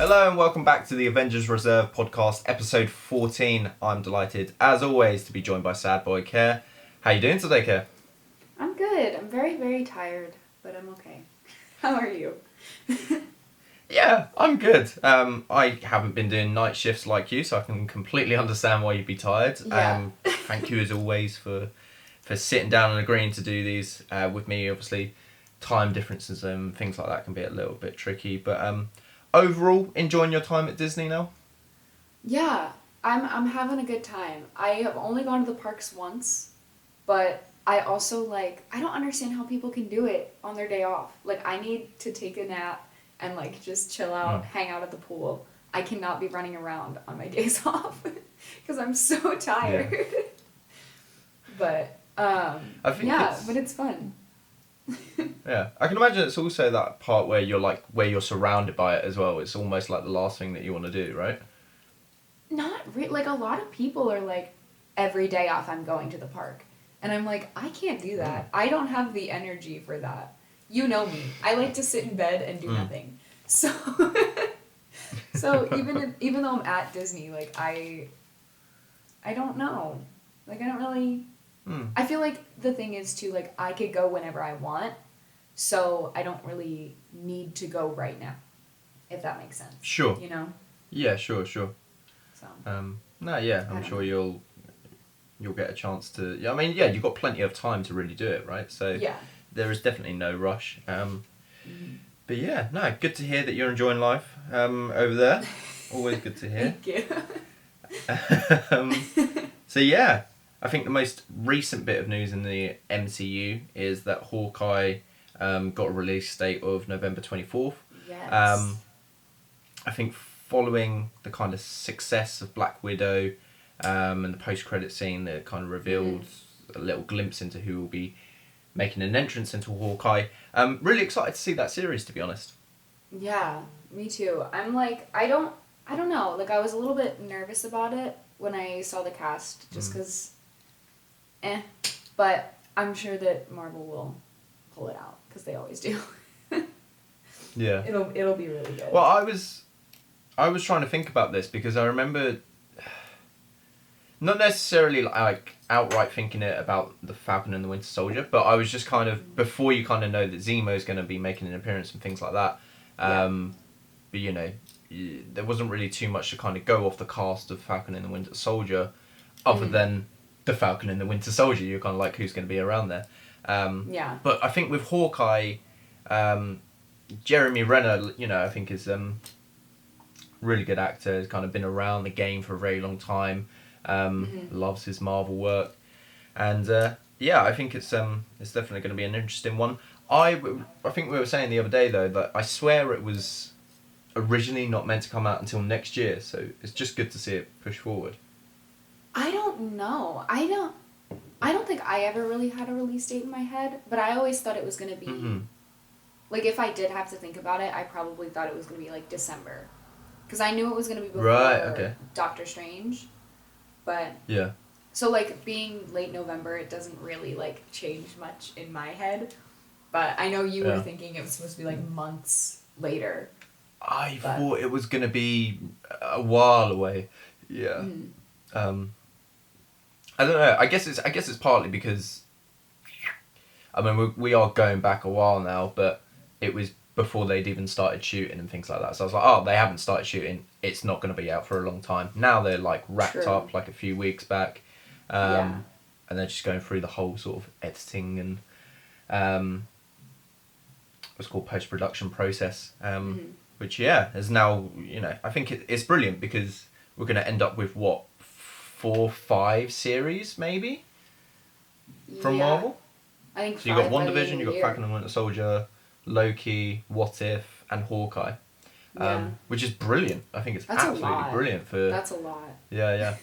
Hello and welcome back to the Avengers Reserve podcast, episode 14. I'm delighted, as always, to be joined by Sad Boy Care. How you doing today, Care? I'm good. I'm very, very tired, but I'm okay. How are you? Yeah, I'm good. I haven't been doing night shifts like you, so I can completely understand why you'd be tired. Yeah. Thank you, as always, for sitting down and agreeing to do these with me. Obviously, time differences and things like that can be a little bit tricky, but overall, enjoying your time at Disney now? Yeah, I'm having a good time. I have only gone to the parks once, but I also I don't understand how people can do it on their day off. Like, I need to take a nap and just chill out, hang out at the pool. I cannot be running around on my days off because I'm so tired. Yeah. But but it's fun. Yeah, I can imagine it's also that part where you're surrounded by it as well. It's almost like the last thing that you want to do, right? Not really. A lot of people are every day off I'm going to the park. And I'm like, I can't do that. I don't have the energy for that. You know me. I like to sit in bed and do nothing. So even though I'm at Disney, I don't know. I don't really... I feel like the thing is too, I could go whenever I want, so I don't really need to go right now, if that makes sense. Sure. You know? Yeah, sure. So. I'm sure know. you'll get a chance to. Yeah, I mean, yeah, you've got plenty of time to really do it, right? So yeah. There is definitely no rush. But yeah, no, good to hear that you're enjoying life over there. Always good to hear. Thank you. So yeah. I think the most recent bit of news in the MCU is that Hawkeye got a release date of November 24th. Yes. I think following the kind of success of Black Widow and the post-credit scene that kind of revealed a little glimpse into who will be making an entrance into Hawkeye. Really excited to see that series, to be honest. Yeah, me too. I'm I don't know. I was a little bit nervous about it when I saw the cast, just because... But I'm sure that Marvel will pull it out, because they always do. Yeah. It'll be really good. Well, I was trying to think about this, because I remember not necessarily outright thinking it about the Falcon and the Winter Soldier, but I was just kind of, before you kind of know that Zemo's going to be making an appearance and things like that, but there wasn't really too much to kind of go off the cast of Falcon and the Winter Soldier, other than the Falcon and the Winter Soldier. You're kind of who's going to be around there. But I think with Hawkeye, Jeremy Renner, I think is really good actor. Has kind of been around the game for a very long time. Loves his Marvel work, and I think it's definitely going to be an interesting one. I think we were saying the other day though that I swear it was originally not meant to come out until next year, so it's just good to see it push forward. I don't know. I don't think I ever really had a release date in my head, but I always thought it was going to be... if I did have to think about it, I probably thought it was going to be, December. Because I knew it was going to be before Doctor Strange. But... Yeah. So, being late November, it doesn't really, change much in my head. But I know you were thinking it was supposed to be, months later. I thought it was going to be a while away. Yeah. I don't know. I guess it's partly because, I mean, we are going back a while now, but it was before they'd even started shooting and things like that. So I was like, oh, they haven't started shooting. It's not going to be out for a long time. Now they're wrapped up a few weeks back, and they're just going through the whole sort of editing and what's called post-production process, which is now I think it's brilliant, because we're going to end up with 4-5 series maybe from Marvel. I think so. You got WandaVision, you got Falcon and Winter Soldier, Loki, What If, and Hawkeye, which is brilliant. I think it's absolutely brilliant for. That's a lot. Yeah.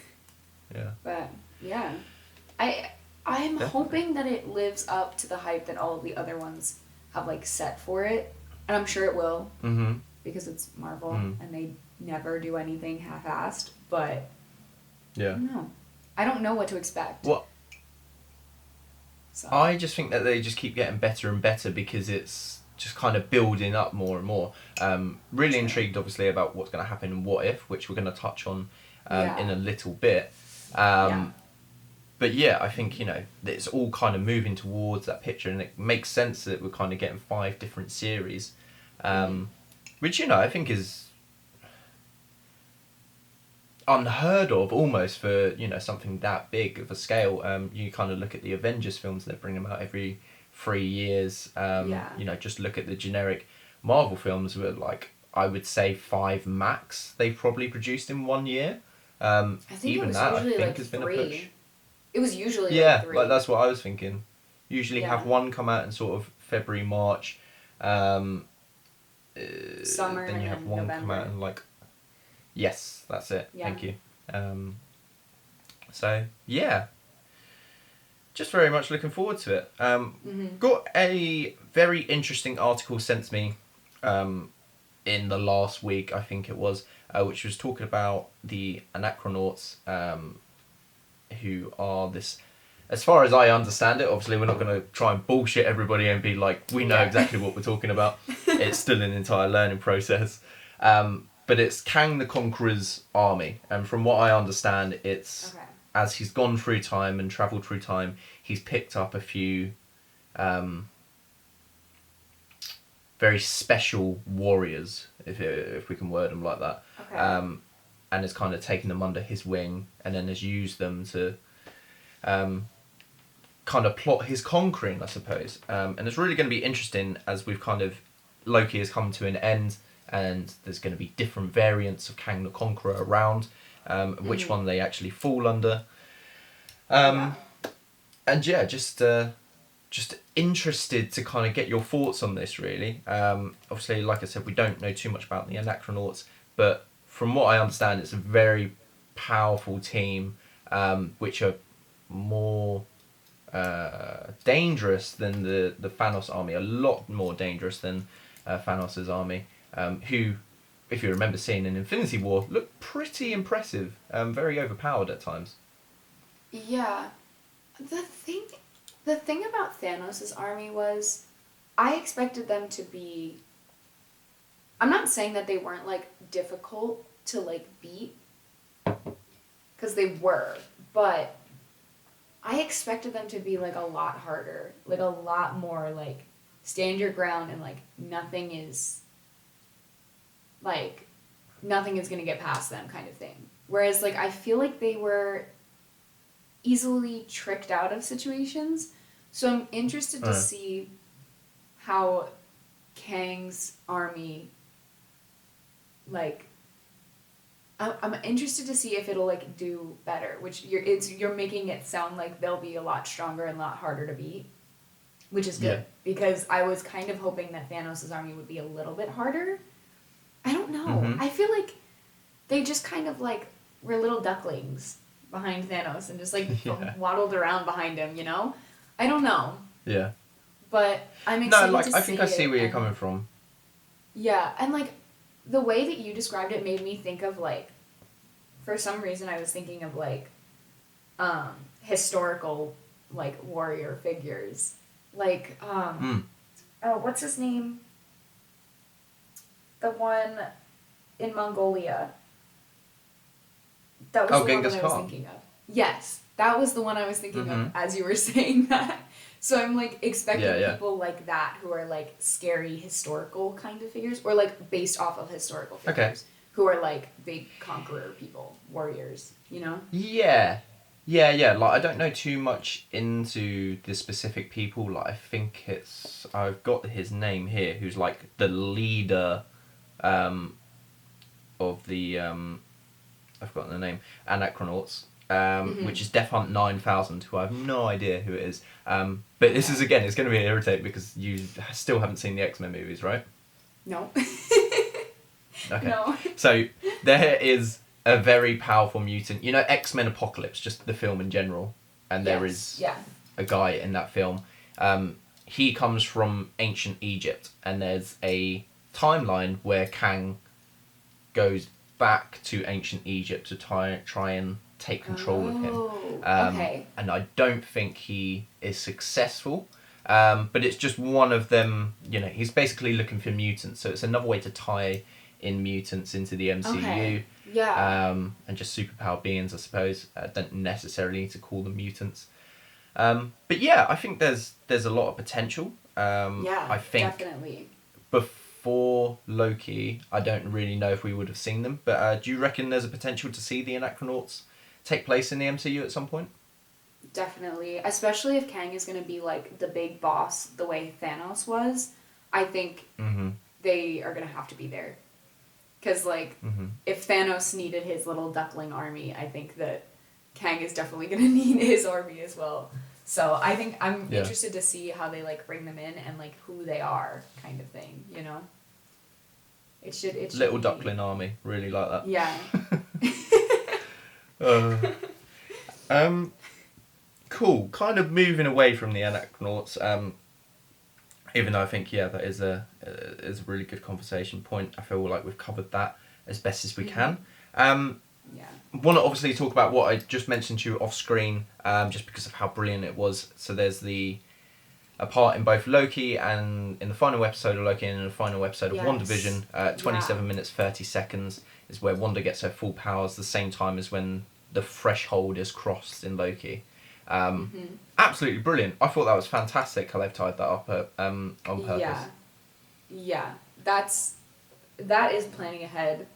But I'm hoping that it lives up to the hype that all of the other ones have set for it, and I'm sure it will. Because it's Marvel and they never do anything half-assed, but. Yeah. I don't know what to expect. Well, so. I just think that they just keep getting better and better, because it's just kind of building up more and more. Really intrigued, obviously, about what's going to happen in What If, which we're going to touch on in a little bit. But yeah, I think, it's all kind of moving towards that picture, and it makes sense that we're kind of getting 5 different series, which, I think is unheard of almost for, something that big of a scale. You kind of look at the Avengers films, they bring them out every 3 years. Just look at the generic Marvel films with, like, I would say 5 max they've probably produced in 1 year. I think even it was that usually I think like has 3. been a push. It was usually like 3. Like that's what I was thinking. Usually have one come out in sort of February, March. Summer, then you have and one November. come out in like. Yes, that's it. Yeah. Thank you. So yeah, just very much looking forward to it. Got a very interesting article sent to me in the last week, I think it was, which was talking about the Anachronauts, who are this, as far as I understand it, obviously we're not going to try and bullshit everybody and be like, we know exactly what we're talking about. It's still an entire learning process. But it's Kang the Conqueror's army. And from what I understand, it's, as he's gone through time and travelled through time, he's picked up a few very special warriors, if we can word them like that. And has kind of taken them under his wing, and then has used them to kind of plot his conquering, I suppose. And it's really going to be interesting as we've kind of, Loki has come to an end, and there's going to be different variants of Kang the Conqueror around, which one they actually fall under. And yeah, just interested to kind of get your thoughts on this, really. Obviously, like I said, we don't know too much about the Anachronauts, but from what I understand, it's a very powerful team, which are more dangerous than the Thanos army, a lot more dangerous than Thanos' army, who, if you remember seeing in Infinity War, looked pretty impressive, very overpowered at times. Yeah. The thing about Thanos' army was, I expected them to be, I'm not saying that they weren't, like, difficult to, like, beat, because they were, but I expected them to be, like, a lot harder, like, a lot more, like, stand your ground and, like, nothing is going to get past them kind of thing. Whereas, like, I feel like they were easily tricked out of situations. So I'm interested to see how Kang's army, like, I'm interested to see if it'll, like, do better, which you're making it sound like they'll be a lot stronger and a lot harder to beat, which is good, because I was kind of hoping that Thanos' army would be a little bit harder. I don't know. I feel like they just kind of, like, were little ducklings behind Thanos and just, like, waddled around behind him, you know? I don't know. Yeah. But I'm excited to see it. I think I see where you're coming from. Yeah, and, like, the way that you described it made me think of, like, for some reason I was thinking of, like, historical, like, warrior figures. Like, what's his name? The one in Mongolia. That was the Genghis one that I was Khan. thinking of. Yes, that was the one I was thinking of as you were saying that. So I'm, like, expecting people like that who are, like, scary historical kind of figures, or, like, based off of historical figures, who are, like, big conqueror people, warriors, you know? Yeah. Like, I don't know too much into the specific people. Like, I think I've got his name here, who's, like, the leader of the, I've forgotten the name, Anachronauts, which is Death Hunt 9000, who I have no idea who it is. But this is, again, it's going to be irritating because you still haven't seen the X-Men movies, right? No. Okay. No. So there is a very powerful mutant. You know, X-Men Apocalypse, just the film in general. And there is a guy in that film. He comes from ancient Egypt, and there's a timeline where Kang goes back to ancient Egypt to try and take control of him. Okay. And I don't think he is successful. But it's just one of them. He's basically looking for mutants, so it's another way to tie in mutants into the MCU. Okay. Yeah. And just superpowered beings, I suppose. Don't necessarily need to call them mutants. But yeah, I think there's a lot of potential. Yeah. I think Definitely. before Loki, I don't really know if we would have seen them. But do you reckon there's a potential to see the Anachronauts take place in the MCU at some point? Definitely, especially if Kang is going to be like the big boss the way Thanos was. I think they are going to have to be there. Because like if Thanos needed his little duckling army, I think that Kang is definitely going to need his army as well. So I think I'm interested to see how they like bring them in and like who they are, kind of thing. It should Little duckling army, really like that. Yeah. Cool. Kind of moving away from the Anachronauts. Even though I think that is a really good conversation point. I feel like we've covered that as best as we can. Want to obviously talk about what I just mentioned to you off screen, just because of how brilliant it was. So there's a part in both Loki and in the final episode of Loki and in the final episode of WandaVision, 27 minutes 30 seconds is where Wanda gets her full powers the same time as when the threshold is crossed in Loki. Absolutely brilliant. I thought that was fantastic how they've tied that up on purpose. Yeah. That is planning ahead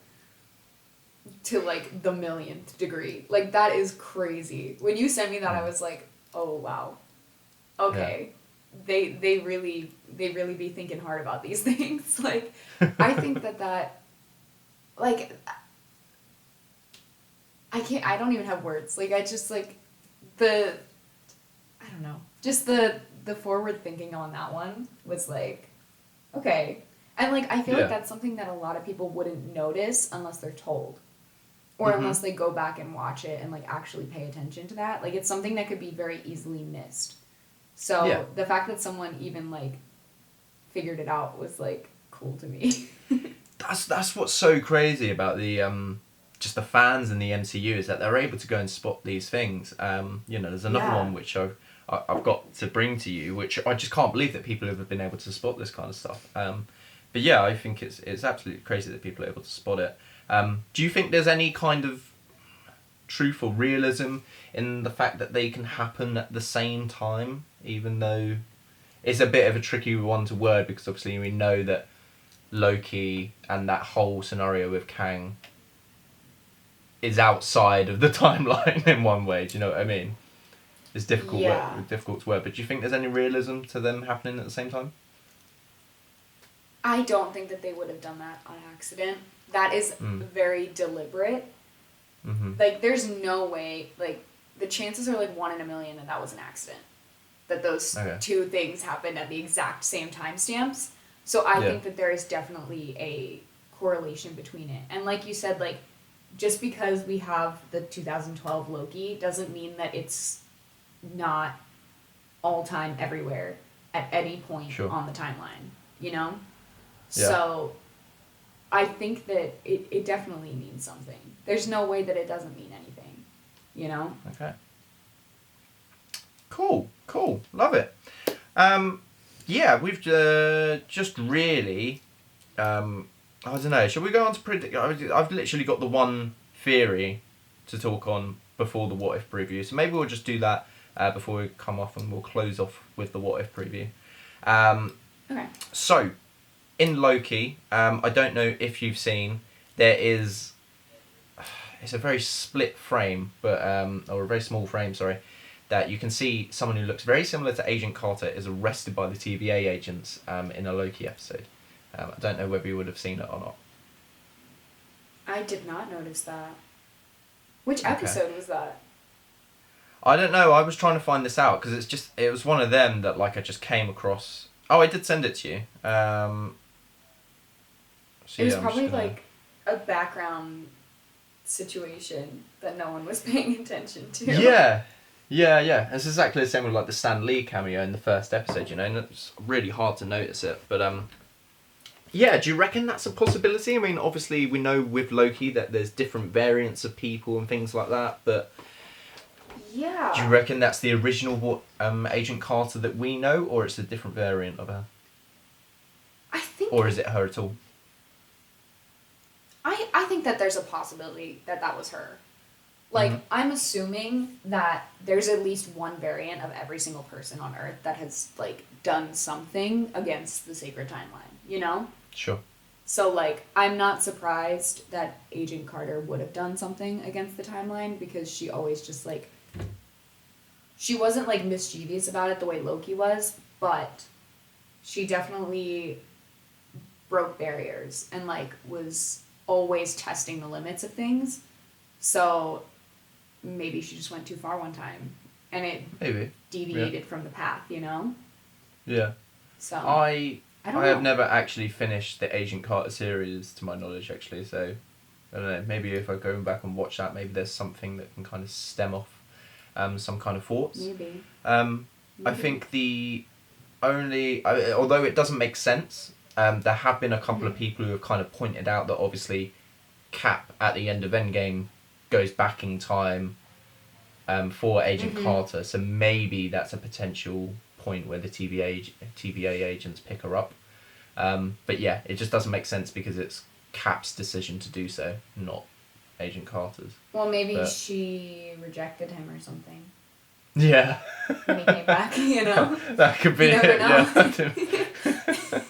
to like the millionth degree. Like that is crazy. When you sent me that, I was like, oh wow, okay. They really be thinking hard about these things. Like I think that like I don't even have words. Like I just like I don't know. Just the forward thinking on that one was like, okay. And like I feel like that's something that a lot of people wouldn't notice unless they're told. Or unless they go back and watch it and like actually pay attention to that. Like it's something that could be very easily missed. So the fact that someone even like figured it out was like cool to me. That's what's so crazy about the just the fans in the MCU is that they're able to go and spot these things. There's another one which I've got to bring to you, which I just can't believe that people have been able to spot this kind of stuff. But yeah, I think it's absolutely crazy that people are able to spot it. Do you think there's any kind of truth or realism in the fact that they can happen at the same time, even though it's a bit of a tricky one to word because obviously we know that Loki and that whole scenario with Kang is outside of the timeline in one way. Do you know what I mean? It's difficult to word, but do you think there's any realism to them happening at the same time? I don't think that they would have done that on accident. That is very deliberate. Like, there's no way, like, the chances are like 1 in a million that was an accident. That those two things happened at the exact same timestamps. So I think that there is definitely a correlation between it. And like you said, like, just because we have the 2012 Loki doesn't mean that it's not all time everywhere at any point on the timeline, Yeah. So I think that it definitely means something. There's no way that it doesn't mean anything, Okay. Cool. Love it. We've just really, I don't know, shall we go on to predict? I've literally got the one theory to talk on before the what if preview, so maybe we'll just do that before we come off and we'll close off with the what if preview. Okay. So, in Loki, I don't know if you've seen, there is, it's a very split frame, but or a very small frame, sorry, that you can see someone who looks very similar to Agent Carter is arrested by the TVA agents in a Loki episode. I don't know whether you would have seen it or not. I did not notice that. Which episode was that? I don't know. I was trying to find this out because it was one of them that like I just came across. Oh, I did send it to you. It was probably like a background situation that no one was paying attention to. Yeah. It's exactly the same with like the Stan Lee cameo in the first episode, and it's really hard to notice it. But do you reckon that's a possibility? I mean, obviously we know with Loki that there's different variants of people and things like that, but Yeah. Do you reckon that's the original Agent Carter that we know, or it's a different variant of her? I think. Or is it her at all? I think that there's a possibility that that was her. Like, Mhm. I'm assuming that there's at least one variant of every single person on Earth that has, like, done something against the sacred timeline, you know? Sure. So, like, I'm not surprised that Agent Carter would have done something against the timeline because she always just, like, she wasn't, like, mischievous about it the way Loki was, but she definitely broke barriers and, like, was always testing the limits of things. So maybe she just went too far one time and it Maybe. deviated from the path, you know? Yeah. So I don't know. have never actually finished the Agent Carter series, to my knowledge, actually. So I don't know. Maybe if I go back and watch that, maybe there's something that can kind of stem off some kind of thoughts. Maybe. I think the only, although it doesn't make sense, there have been a couple of people who have kind of pointed out that obviously Cap at the end of Endgame goes back in time for Agent Carter, so maybe that's a potential point where the TVA agents pick her up. But yeah, it just doesn't make sense because it's Cap's decision to do so, not Agent Carter's. Well, maybe she rejected him or something. Yeah. When he came back, you know? That could be You never it. know.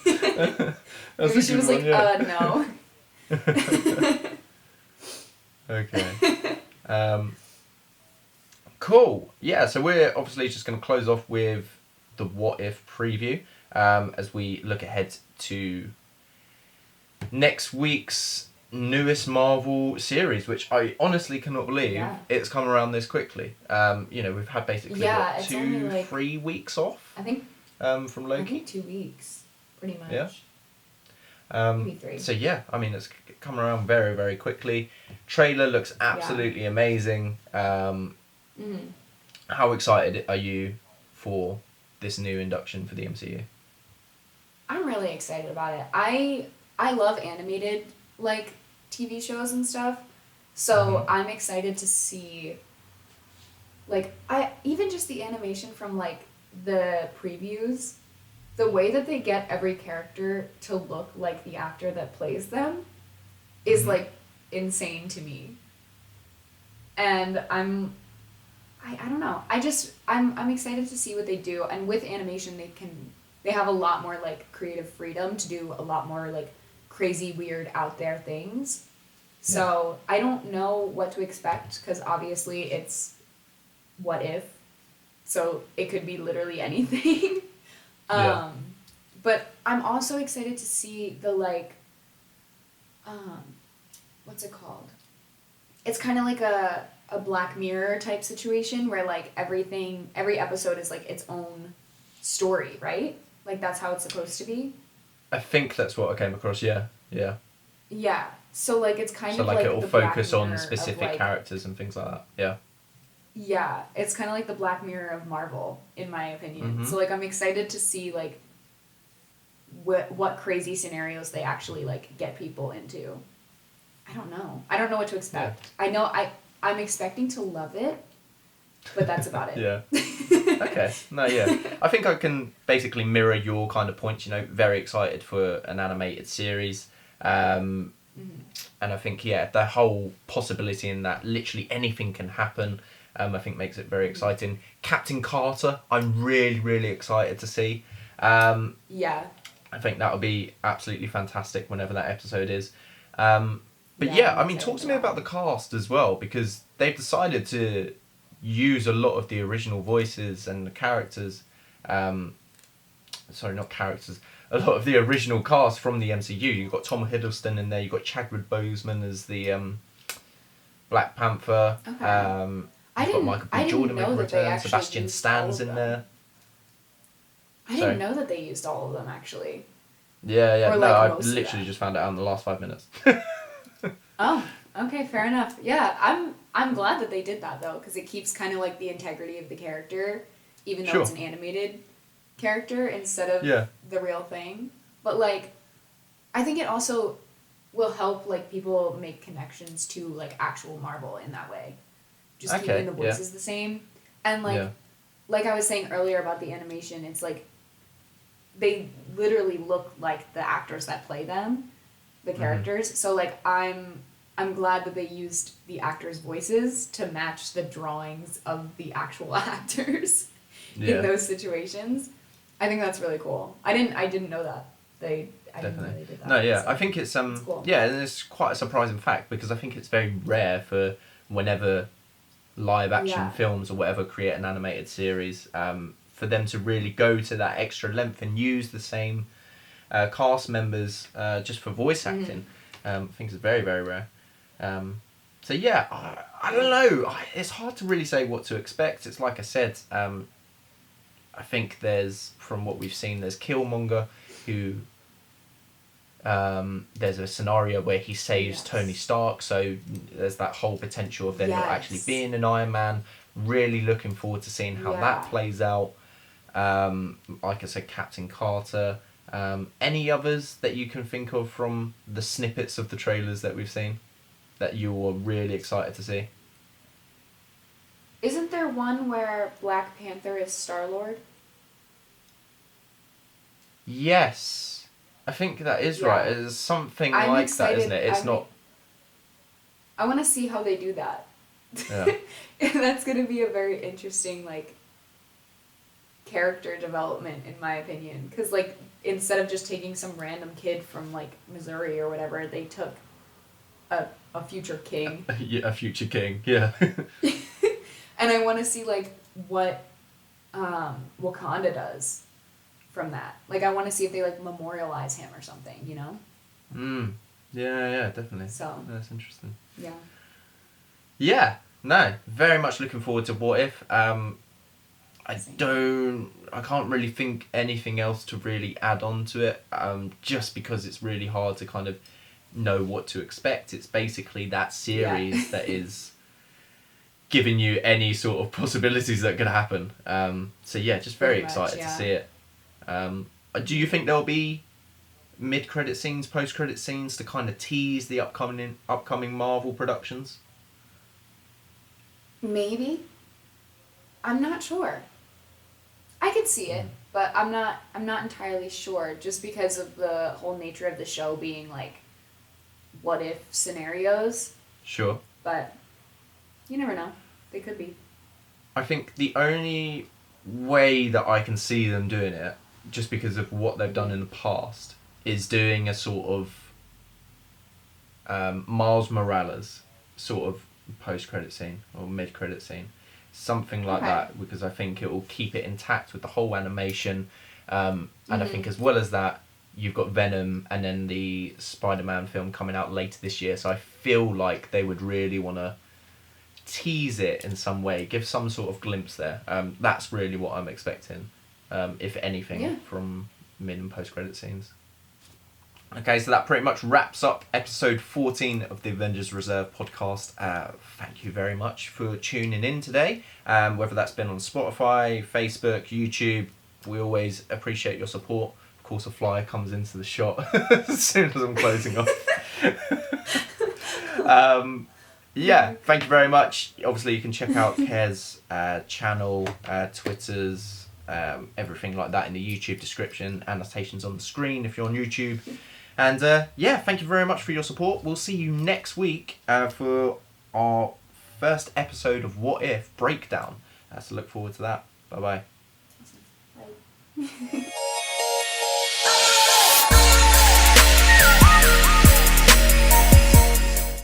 Yeah. That's Maybe a she good was one, like, yeah. no. Okay. Cool. Yeah, so we're obviously just going to close off with the What If preview as we look ahead to next week's newest Marvel series, which I honestly cannot believe it's come around this quickly. We've had basically it's only 3 weeks off I think from Loki. I think 2 weeks, pretty much. Yeah. Maybe 3. So yeah, I mean, it's come around very, very quickly. Trailer looks absolutely amazing. How excited are you for this new induction for the MCU? I'm really excited about it. I love animated, like, TV shows and stuff. So I'm excited to see, like, even just the animation from, like, the previews, the way that they get every character to look like the actor that plays them is, like, insane to me. And I don't know. I'm excited to see what they do. And with animation, they have a lot more, like, creative freedom to do a lot more, like, crazy, weird, out there things. So I don't know what to expect because obviously it's What If. So it could be literally anything. But I'm also excited to see the, like, what's it called? It's kind of like a Black Mirror type situation where, like, every episode is, like, its own story, right? Like, that's how it's supposed to be. I think that's what I came across, yeah. Yeah. So, like, it's kind of like like it'll the focus Black on Mirror specific of, like, characters and things like that, yeah. Yeah, it's kind of like the Black Mirror of Marvel, in my opinion. So, like, I'm excited to see, like, what crazy scenarios they actually, like, get people into. I don't know. I don't know what to expect. I know I'm expecting to love it, but that's about it. Yeah. Okay. No, yeah. I think I can basically mirror your kind of points, very excited for an animated series. And I think, the whole possibility in that literally anything can happen, I think makes it very exciting. Captain Carter, I'm really, really excited to see. Yeah. I think that'll be absolutely fantastic whenever that episode is. But I mean, talk to me about the cast as well, because they've decided to use a lot of the original voices and the characters. Sorry, not characters. A lot of the original cast from the MCU. You've got Tom Hiddleston in there. You've got Chadwick Boseman as the Black Panther. Okay. You've got Michael B. Jordan making return. Sebastian Stan's in there. I didn't know that they used all of them, actually. Yeah. Or, No, like, I most of literally them. just found it out in the last 5 minutes. Oh, okay, fair enough. Yeah, I'm glad that they did that, though, because it keeps kind of, like, the integrity of the character, even though it's an animated character instead of the real thing. But, like, I think it also will help, like, people make connections to, like, actual Marvel in that way. just Okay, keeping the voices the same. And like I was saying earlier about the animation, it's like they literally look like the actors that play them, the characters. So like I'm glad that they used the actors' voices to match the drawings of the actual actors in those situations. I think that's really cool. I didn't know that. I didn't know they did that. No, yeah. So I think it's cool. yeah, and it's quite a surprising fact because I think it's very rare for whenever live action films or whatever create an animated series, for them to really go to that extra length and use the same cast members just for voice acting. I think it's very, very rare. So yeah, I don't know. It's hard to really say what to expect. It's like I said, I think from what we've seen, there's Killmonger, who there's a scenario where he saves Tony Stark, so there's that whole potential of there not actually being an Iron Man. Really looking forward to seeing how that plays out. Like I said, Captain Carter. Any others that you can think of from the snippets of the trailers that we've seen that you're really excited to see? Isn't there one where Black Panther is Star-Lord? Yes. I think that is right. It's something like that, isn't it? It's not... I want to see how they do that. Yeah. That's going to be a very interesting, like, character development, in my opinion. Because, like, instead of just taking some random kid from, like, Missouri or whatever, they took a future king. A future king, yeah. And I want to see, like, what Wakanda does from that. Like, I want to see if they, like, memorialize him or something, you know? Yeah, definitely. So. That's interesting. Yeah. Yeah, no, very much looking forward to What If. I can't really think anything else to really add on to it, just because it's really hard to kind of know what to expect. It's basically that series that is giving you any sort of possibilities that could happen. So yeah, just very excited to see it. Do you think there'll be mid-credit scenes, post-credit scenes to kind of tease the upcoming Marvel productions? Maybe. I'm not sure. I could see it, but I'm not entirely sure, just because of the whole nature of the show being like what if scenarios. Sure. But you never know. They could be. I think the only way that I can see them doing it, just because of what they've done in the past, is doing a sort of Miles Morales sort of post-credit scene or mid-credit scene. Something like that, because I think it will keep it intact with the whole animation. And I think as well as that, you've got Venom and then the Spider-Man film coming out later this year. So I feel like they would really want to tease it in some way, give some sort of glimpse there. That's really what I'm expecting, if anything, from mid and post-credit scenes. Okay, so that pretty much wraps up episode 14 of the Avengers Reserve podcast. Thank you very much for tuning in today. Whether that's been on Spotify, Facebook, YouTube, we always appreciate your support. Of course, a flyer comes into the shot as soon as I'm closing off. Yeah, thank you very much. Obviously, you can check out Ker's channel, Twitters, everything like that in the YouTube description, annotations on the screen if you're on YouTube. And yeah, thank you very much for your support. We'll see you next week for our first episode of What If Breakdown. So look forward to that. Bye-bye. Bye.